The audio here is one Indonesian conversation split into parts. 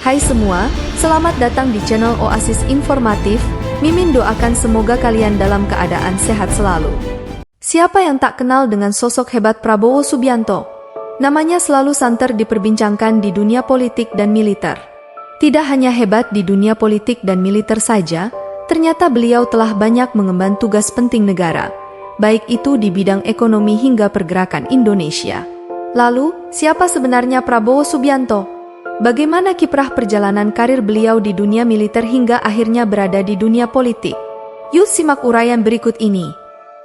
Hai semua, selamat datang di channel Oasis Informatif. Mimin doakan semoga kalian dalam keadaan sehat selalu. Siapa yang tak kenal dengan sosok hebat Prabowo Subianto? Namanya selalu santer diperbincangkan di dunia politik dan militer. Tidak hanya hebat di dunia politik dan militer saja, ternyata beliau telah banyak mengemban tugas penting negara, baik itu di bidang ekonomi hingga pergerakan Indonesia. Lalu, siapa sebenarnya Prabowo Subianto? Bagaimana kiprah perjalanan karir beliau di dunia militer hingga akhirnya berada di dunia politik? Yuk simak uraian berikut ini.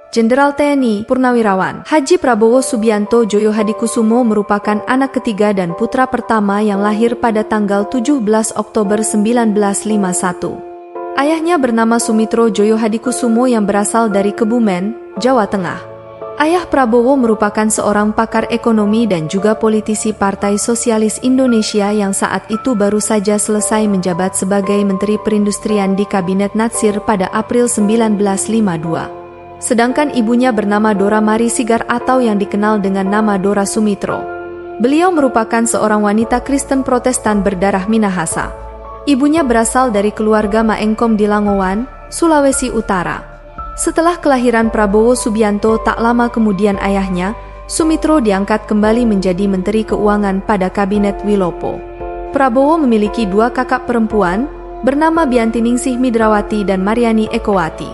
Jenderal TNI Purnawirawan Haji Prabowo Subianto Djoyo Hadikusumo merupakan anak ketiga dan putra pertama yang lahir pada tanggal 17 Oktober 1951. Ayahnya bernama Sumitro Djoyo Hadikusumo yang berasal dari Kebumen, Jawa Tengah. Ayah Prabowo merupakan seorang pakar ekonomi dan juga politisi Partai Sosialis Indonesia yang saat itu baru saja selesai menjabat sebagai Menteri Perindustrian di Kabinet Natsir pada April 1952. Sedangkan ibunya bernama Dora Mari Sigar atau yang dikenal dengan nama Dora Sumitro. Beliau merupakan seorang wanita Kristen Protestan berdarah Minahasa. Ibunya berasal dari keluarga Maengkom di Langowan, Sulawesi Utara. Setelah kelahiran Prabowo Subianto tak lama kemudian ayahnya, Sumitro diangkat kembali menjadi Menteri Keuangan pada Kabinet Wilopo. Prabowo memiliki dua kakak perempuan, bernama Biantiningsih Midrawati dan Mariani Ekowati.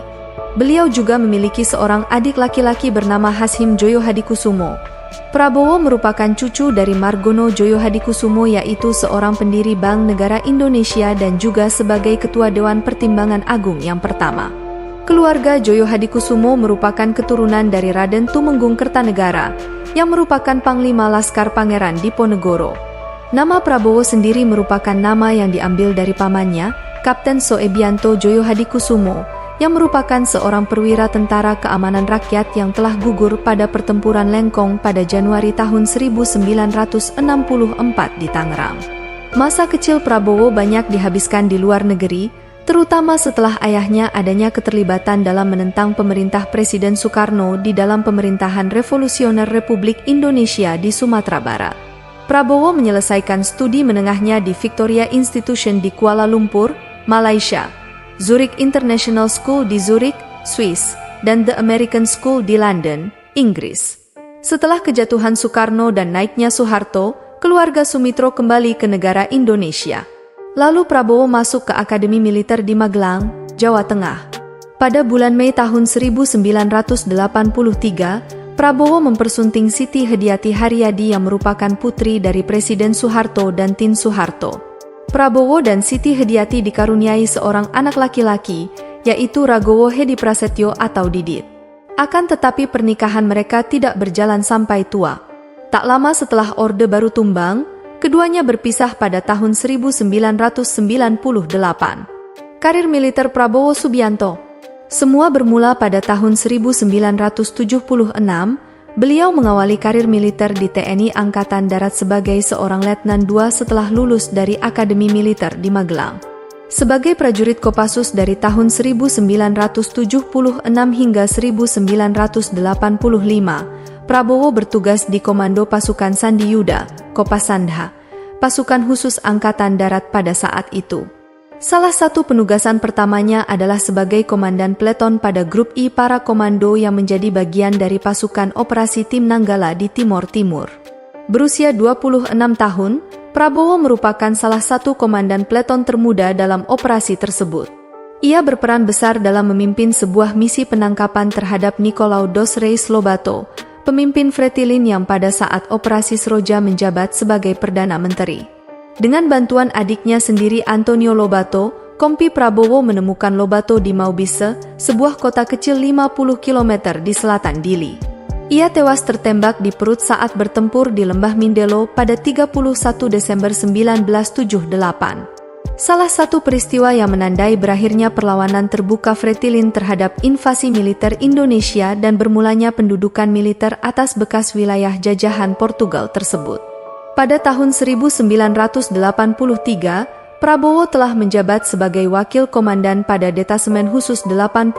Beliau juga memiliki seorang adik laki-laki bernama Hashim Djoyo Hadikusumo. Prabowo merupakan cucu dari Margono Djoyo Hadikusumo yaitu seorang pendiri Bank Negara Indonesia dan juga sebagai Ketua Dewan Pertimbangan Agung yang pertama. Keluarga Djoyo Hadikusumo merupakan keturunan dari Raden Tumenggung Kertanegara, yang merupakan Panglima Laskar Pangeran Diponegoro. Nama Prabowo sendiri merupakan nama yang diambil dari pamannya, Kapten Soebianto Djoyo Hadikusumo, yang merupakan seorang perwira tentara keamanan rakyat yang telah gugur pada pertempuran Lengkong pada Januari tahun 1964 di Tangerang. Masa kecil Prabowo banyak dihabiskan di luar negeri, terutama setelah ayahnya adanya keterlibatan dalam menentang pemerintah Presiden Soekarno di dalam pemerintahan Revolusioner Republik Indonesia di Sumatera Barat. Prabowo menyelesaikan studi menengahnya di Victoria Institution di Kuala Lumpur, Malaysia, Zurich International School di Zurich, Swiss, dan The American School di London, Inggris. Setelah kejatuhan Soekarno dan naiknya Soeharto, keluarga Sumitro kembali ke negara Indonesia. Lalu Prabowo masuk ke Akademi Militer di Magelang, Jawa Tengah. Pada bulan Mei tahun 1983, Prabowo mempersunting Siti Hediati Haryadi yang merupakan putri dari Presiden Soeharto dan Tin Soeharto. Prabowo dan Siti Hediati dikaruniai seorang anak laki-laki, yaitu Ragowo Hedi Prasetyo atau Didit. Akan tetapi pernikahan mereka tidak berjalan sampai tua. Tak lama setelah Orde Baru tumbang, keduanya berpisah pada tahun 1998. Karir militer Prabowo Subianto. Semua bermula pada tahun 1976, beliau mengawali karir militer di TNI Angkatan Darat sebagai seorang Letnan II setelah lulus dari Akademi Militer di Magelang. Sebagai prajurit Kopassus dari tahun 1976 hingga 1985, Prabowo bertugas di Komando Pasukan Sandi Yuda, Kopasandha, pasukan khusus Angkatan Darat pada saat itu. Salah satu penugasan pertamanya adalah sebagai Komandan Peleton pada Grup I Para Komando yang menjadi bagian dari pasukan operasi Tim Nanggala di Timor Timur. Berusia 26 tahun, Prabowo merupakan salah satu Komandan Peleton termuda dalam operasi tersebut. Ia berperan besar dalam memimpin sebuah misi penangkapan terhadap Nicolau dos Reis Lobato, pemimpin Fretilin yang pada saat operasi Seroja menjabat sebagai Perdana Menteri. Dengan bantuan adiknya sendiri Antonio Lobato, Kompi Prabowo menemukan Lobato di Maubisse, sebuah kota kecil 50 km di selatan Dili. Ia tewas tertembak di perut saat bertempur di Lembah Mindelo pada 31 Desember 1978. Salah satu peristiwa yang menandai berakhirnya perlawanan terbuka Fretilin terhadap invasi militer Indonesia dan bermulanya pendudukan militer atas bekas wilayah jajahan Portugal tersebut. Pada tahun 1983, Prabowo telah menjabat sebagai Wakil Komandan pada Detasemen Khusus 81,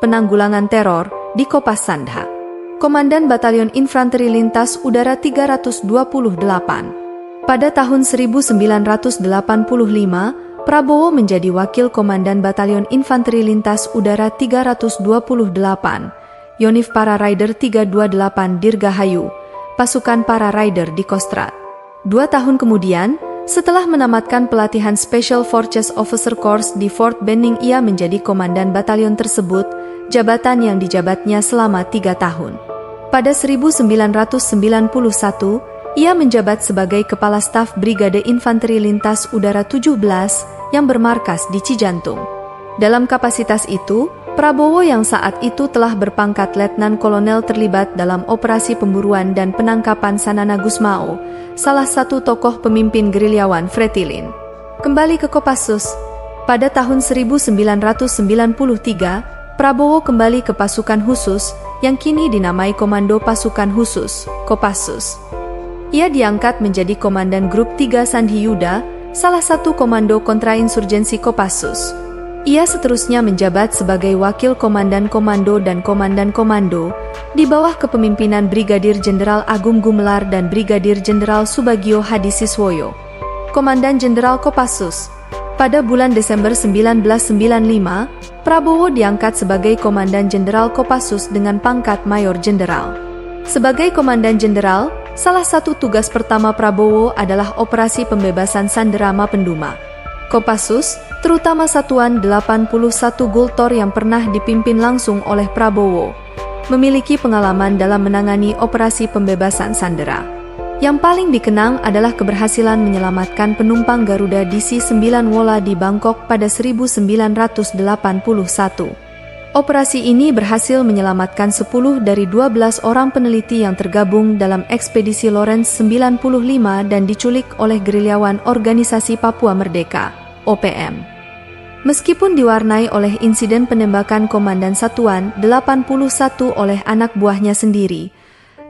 Penanggulangan Teror, di Kopasandha. Komandan Batalion Infanteri Lintas Udara 328. Pada tahun 1985, Prabowo menjadi Wakil Komandan Batalion Infanteri Lintas Udara 328, Yonif Para Rider 328 Dirgahayu, pasukan Para Rider di Kostrad. 2 tahun kemudian, setelah menamatkan pelatihan Special Forces Officer Course di Fort Benning, ia menjadi komandan batalion tersebut, jabatan yang dijabatnya selama 3 tahun. Pada 1991, ia menjabat sebagai Kepala Staf Brigade Infanteri Lintas Udara 17 yang bermarkas di Cijantung. Dalam kapasitas itu, Prabowo yang saat itu telah berpangkat Letnan Kolonel terlibat dalam operasi pemburuan dan penangkapan Sanana Gusmao, salah satu tokoh pemimpin gerilyawan Fretilin. Kembali ke Kopassus. Pada tahun 1993, Prabowo kembali ke pasukan khusus yang kini dinamai Komando Pasukan Khusus, Kopassus. Ia diangkat menjadi Komandan Grup 3 Sandhi Yuda, salah satu komando kontrainsurgensi Kopassus. Ia seterusnya menjabat sebagai Wakil Komandan Komando dan Komandan Komando di bawah kepemimpinan Brigadir Jenderal Agung Gumelar dan Brigadir Jenderal Subagio Hadi Siswoyo. Komandan Jenderal Kopassus. Pada bulan Desember 1995, Prabowo diangkat sebagai Komandan Jenderal Kopassus dengan pangkat Mayor Jenderal. Sebagai Komandan Jenderal, salah satu tugas pertama Prabowo adalah operasi pembebasan Sandera Mapenduma. Kopassus, terutama Satuan 81 Gultor yang pernah dipimpin langsung oleh Prabowo, memiliki pengalaman dalam menangani operasi pembebasan Sandera. Yang paling dikenang adalah keberhasilan menyelamatkan penumpang Garuda DC-9 Wola di Bangkok pada 1981. Operasi ini berhasil menyelamatkan 10 dari 12 orang peneliti yang tergabung dalam ekspedisi Lawrence 95 dan diculik oleh gerilyawan Organisasi Papua Merdeka, OPM. Meskipun diwarnai oleh insiden penembakan Komandan Satuan 81 oleh anak buahnya sendiri,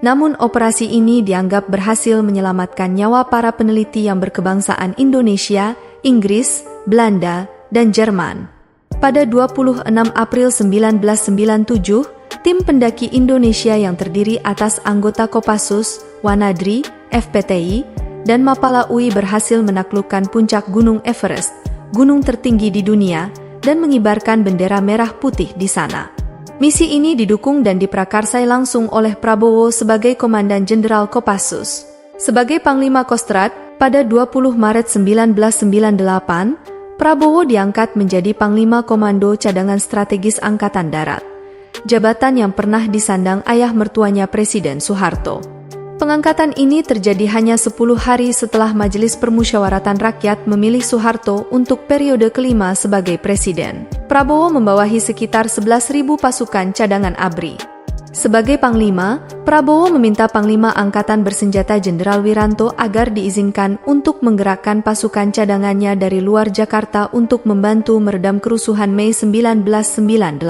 namun operasi ini dianggap berhasil menyelamatkan nyawa para peneliti yang berkebangsaan Indonesia, Inggris, Belanda, dan Jerman. Pada 26 April 1997, tim pendaki Indonesia yang terdiri atas anggota Kopassus, Wanadri, FPTI, dan Mapala UI berhasil menaklukkan puncak Gunung Everest, gunung tertinggi di dunia, dan mengibarkan bendera merah putih di sana. Misi ini didukung dan diprakarsai langsung oleh Prabowo sebagai Komandan Jenderal Kopassus. Sebagai Panglima Kostrad, pada 20 Maret 1998, Prabowo diangkat menjadi Panglima Komando Cadangan Strategis Angkatan Darat, jabatan yang pernah disandang ayah mertuanya Presiden Soeharto. Pengangkatan ini terjadi hanya 10 hari setelah Majelis Permusyawaratan Rakyat memilih Soeharto untuk periode kelima sebagai presiden. Prabowo membawahi sekitar 11.000 pasukan cadangan ABRI. Sebagai Panglima, Prabowo meminta Panglima Angkatan Bersenjata Jenderal Wiranto agar diizinkan untuk menggerakkan pasukan cadangannya dari luar Jakarta untuk membantu meredam kerusuhan Mei 1998.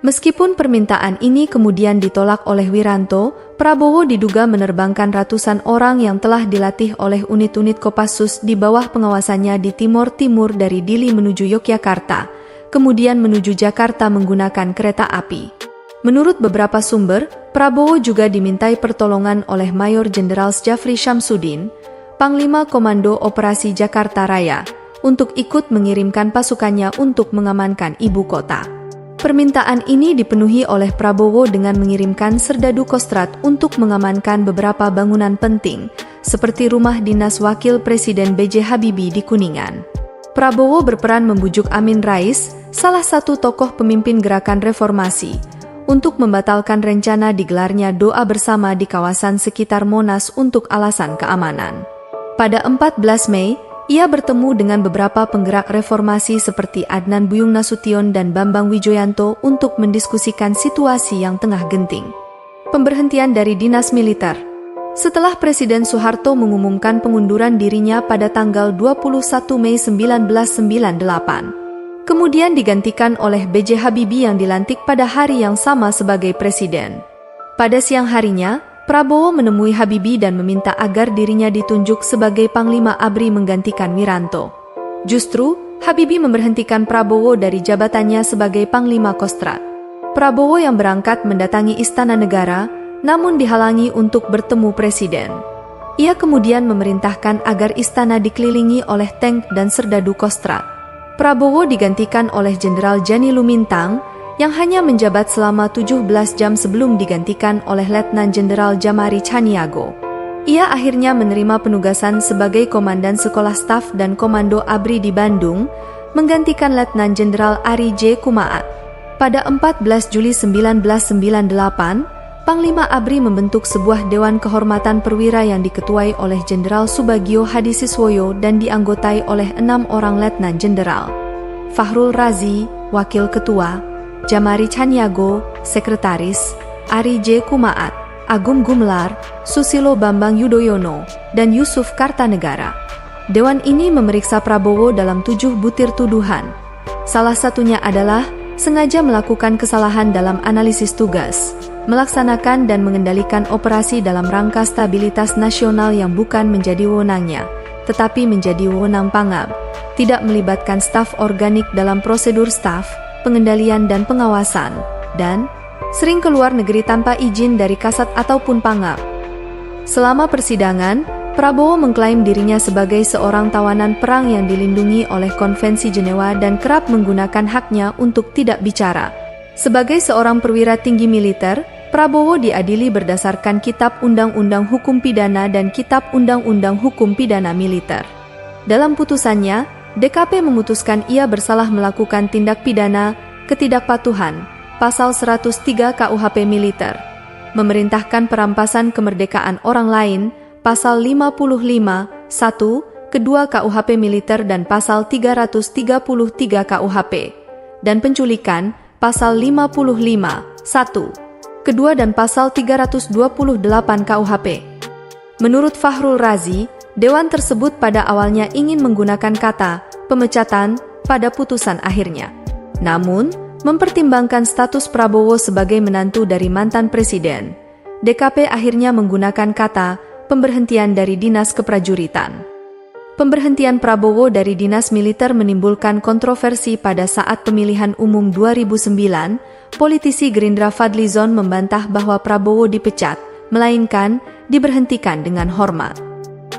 Meskipun permintaan ini kemudian ditolak oleh Wiranto, Prabowo diduga menerbangkan ratusan orang yang telah dilatih oleh unit-unit Kopassus di bawah pengawasannya di Timor Timur dari Dili menuju Yogyakarta, kemudian menuju Jakarta menggunakan kereta api. Menurut beberapa sumber, Prabowo juga dimintai pertolongan oleh Mayor Jenderal Djafri Syamsuddin, Panglima Komando Operasi Jakarta Raya, untuk ikut mengirimkan pasukannya untuk mengamankan ibu kota. Permintaan ini dipenuhi oleh Prabowo dengan mengirimkan Serdadu Kostrad untuk mengamankan beberapa bangunan penting, seperti rumah dinas Wakil Presiden B.J. Habibie di Kuningan. Prabowo berperan membujuk Amin Rais, salah satu tokoh pemimpin gerakan reformasi, untuk membatalkan rencana digelarnya doa bersama di kawasan sekitar Monas untuk alasan keamanan. Pada 14 Mei, ia bertemu dengan beberapa penggerak reformasi seperti Adnan Buyung Nasution dan Bambang Wijoyanto untuk mendiskusikan situasi yang tengah genting. Pemberhentian dari dinas militer. Setelah Presiden Soeharto mengumumkan pengunduran dirinya pada tanggal 21 Mei 1998, kemudian digantikan oleh B.J. Habibie yang dilantik pada hari yang sama sebagai presiden. Pada siang harinya, Prabowo menemui Habibie dan meminta agar dirinya ditunjuk sebagai Panglima ABRI menggantikan Wiranto. Justru, Habibie memberhentikan Prabowo dari jabatannya sebagai Panglima Kostrad. Prabowo yang berangkat mendatangi Istana Negara, namun dihalangi untuk bertemu Presiden. Ia kemudian memerintahkan agar istana dikelilingi oleh tank dan serdadu Kostrad. Prabowo digantikan oleh Jenderal Jani Lumintang yang hanya menjabat selama 17 jam sebelum digantikan oleh Letnan Jenderal Jamari Chaniago. Ia akhirnya menerima penugasan sebagai Komandan Sekolah Staf dan Komando ABRI di Bandung, menggantikan Letnan Jenderal Ari J. Kumaat. Pada 14 Juli 1998, Panglima ABRI membentuk sebuah Dewan Kehormatan Perwira yang diketuai oleh Jenderal Subagio Hadisiswoyo dan dianggotai oleh 6 orang Letnan Jenderal. Fahrul Razi, Wakil Ketua, Jamari Chaniago, Sekretaris, Ari J. Kumaat, Agung Gumelar, Susilo Bambang Yudhoyono, dan Yusuf Kartanegara. Dewan ini memeriksa Prabowo dalam 7 butir tuduhan. Salah satunya adalah sengaja melakukan kesalahan dalam analisis tugas, melaksanakan dan mengendalikan operasi dalam rangka stabilitas nasional yang bukan menjadi wewenangnya, tetapi menjadi wewenang Pangab, tidak melibatkan staf organik dalam prosedur staf, pengendalian dan pengawasan, dan sering keluar negeri tanpa izin dari Kasat ataupun Pangab. Selama persidangan, Prabowo mengklaim dirinya sebagai seorang tawanan perang yang dilindungi oleh Konvensi Jenewa dan kerap menggunakan haknya untuk tidak bicara. Sebagai seorang perwira tinggi militer, Prabowo diadili berdasarkan Kitab Undang-Undang Hukum Pidana dan Kitab Undang-Undang Hukum Pidana Militer. Dalam putusannya, DKP memutuskan ia bersalah melakukan tindak pidana ketidakpatuhan, pasal 103 KUHP Militer, memerintahkan perampasan kemerdekaan orang lain, pasal 55, 1, kedua KUHP Militer dan pasal 333 KUHP, dan penculikan, pasal 55, 1, kedua dan pasal 328 KUHP. Menurut Fahrul Razi, Dewan tersebut pada awalnya ingin menggunakan kata pemecatan pada putusan akhirnya. Namun, mempertimbangkan status Prabowo sebagai menantu dari mantan presiden, DKP akhirnya menggunakan kata pemberhentian dari dinas keprajuritan. Pemberhentian Prabowo dari dinas militer menimbulkan kontroversi pada saat pemilihan umum 2009. Politisi Gerindra Fadlizon membantah bahwa Prabowo dipecat, melainkan diberhentikan dengan hormat.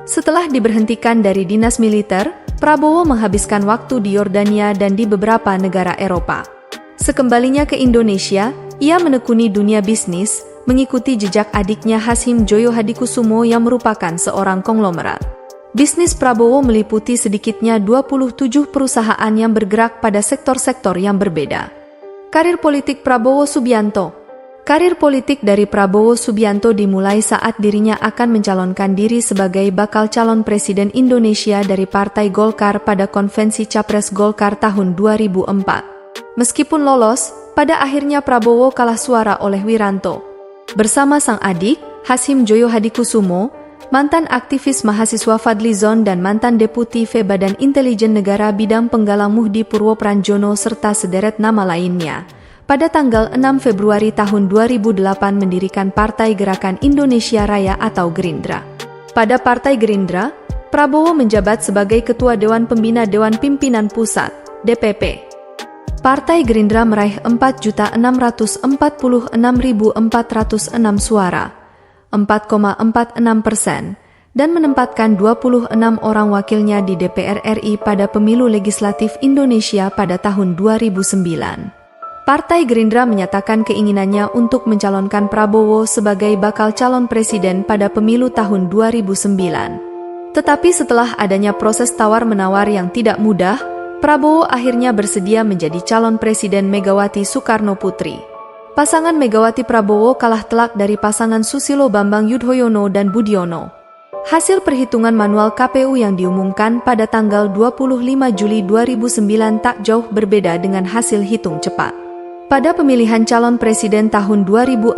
Setelah diberhentikan dari dinas militer, Prabowo menghabiskan waktu di Yordania dan di beberapa negara Eropa. Sekembalinya ke Indonesia, ia menekuni dunia bisnis, mengikuti jejak adiknya Hashim Joyo Hadikusumo yang merupakan seorang konglomerat. Bisnis Prabowo meliputi sedikitnya 27 perusahaan yang bergerak pada sektor-sektor yang berbeda. Karir politik Prabowo Subianto. Karir politik dari Prabowo Subianto dimulai saat dirinya akan mencalonkan diri sebagai bakal calon presiden Indonesia dari Partai Golkar pada konvensi Capres Golkar tahun 2004. Meskipun lolos, pada akhirnya Prabowo kalah suara oleh Wiranto. Bersama sang adik, Hashim Joyo Hadikusumo, mantan aktivis mahasiswa Fadlizon dan mantan deputi V Badan Intelijen Negara bidang penggalang Muhdi Purwopranjono serta sederet nama lainnya, pada tanggal 6 Februari tahun 2008 mendirikan Partai Gerakan Indonesia Raya atau Gerindra. Pada Partai Gerindra, Prabowo menjabat sebagai Ketua Dewan Pembina Dewan Pimpinan Pusat, DPP. Partai Gerindra meraih 4.646.406 suara, 4,46%, dan menempatkan 26 orang wakilnya di DPR RI pada pemilu legislatif Indonesia pada tahun 2009. Partai Gerindra menyatakan keinginannya untuk mencalonkan Prabowo sebagai bakal calon presiden pada pemilu tahun 2009. Tetapi setelah adanya proses tawar-menawar yang tidak mudah, Prabowo akhirnya bersedia menjadi calon presiden Megawati Soekarno Putri. Pasangan Megawati Prabowo kalah telak dari pasangan Susilo Bambang Yudhoyono dan Budiono. Hasil perhitungan manual KPU yang diumumkan pada tanggal 25 Juli 2009 tak jauh berbeda dengan hasil hitung cepat. Pada pemilihan calon presiden tahun 2014,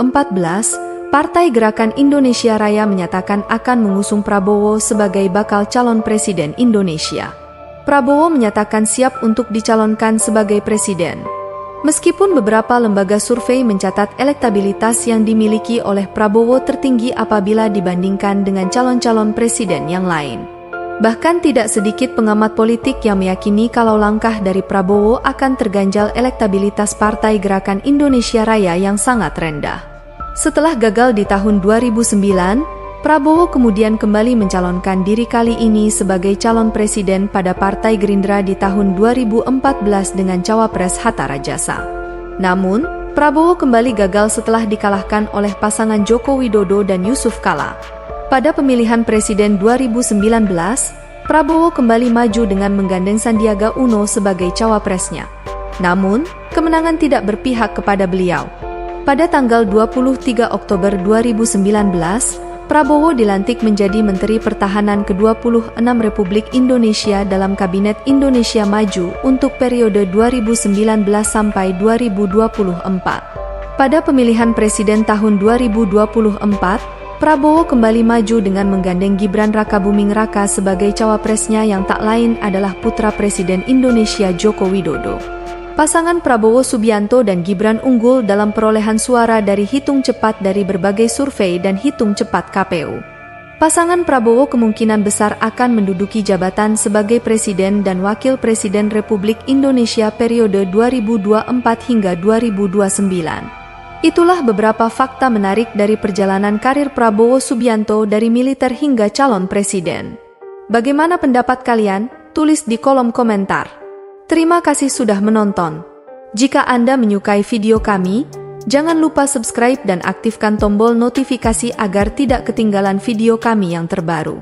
Partai Gerakan Indonesia Raya menyatakan akan mengusung Prabowo sebagai bakal calon presiden Indonesia. Prabowo menyatakan siap untuk dicalonkan sebagai presiden. Meskipun beberapa lembaga survei mencatat elektabilitas yang dimiliki oleh Prabowo tertinggi apabila dibandingkan dengan calon-calon presiden yang lain. Bahkan tidak sedikit pengamat politik yang meyakini kalau langkah dari Prabowo akan terganjal elektabilitas Partai Gerakan Indonesia Raya yang sangat rendah. Setelah gagal di tahun 2009, Prabowo kemudian kembali mencalonkan diri kali ini sebagai calon presiden pada Partai Gerindra di tahun 2014 dengan cawapres Hatta Rajasa. Namun, Prabowo kembali gagal setelah dikalahkan oleh pasangan Joko Widodo dan Yusuf Kala. Pada pemilihan presiden 2019, Prabowo kembali maju dengan menggandeng Sandiaga Uno sebagai cawapresnya. Namun, kemenangan tidak berpihak kepada beliau. Pada tanggal 23 Oktober 2019, Prabowo dilantik menjadi Menteri Pertahanan ke-26 Republik Indonesia dalam Kabinet Indonesia Maju untuk periode 2019 sampai 2024. Pada pemilihan presiden tahun 2024, Prabowo kembali maju dengan menggandeng Gibran Rakabuming Raka sebagai cawapresnya yang tak lain adalah putra Presiden Indonesia Joko Widodo. Pasangan Prabowo Subianto dan Gibran unggul dalam perolehan suara dari hitung cepat dari berbagai survei dan hitung cepat KPU. Pasangan Prabowo kemungkinan besar akan menduduki jabatan sebagai Presiden dan Wakil Presiden Republik Indonesia periode 2024 hingga 2029. Itulah beberapa fakta menarik dari perjalanan karir Prabowo Subianto dari militer hingga calon presiden. Bagaimana pendapat kalian? Tulis di kolom komentar. Terima kasih sudah menonton. Jika Anda menyukai video kami, jangan lupa subscribe dan aktifkan tombol notifikasi agar tidak ketinggalan video kami yang terbaru.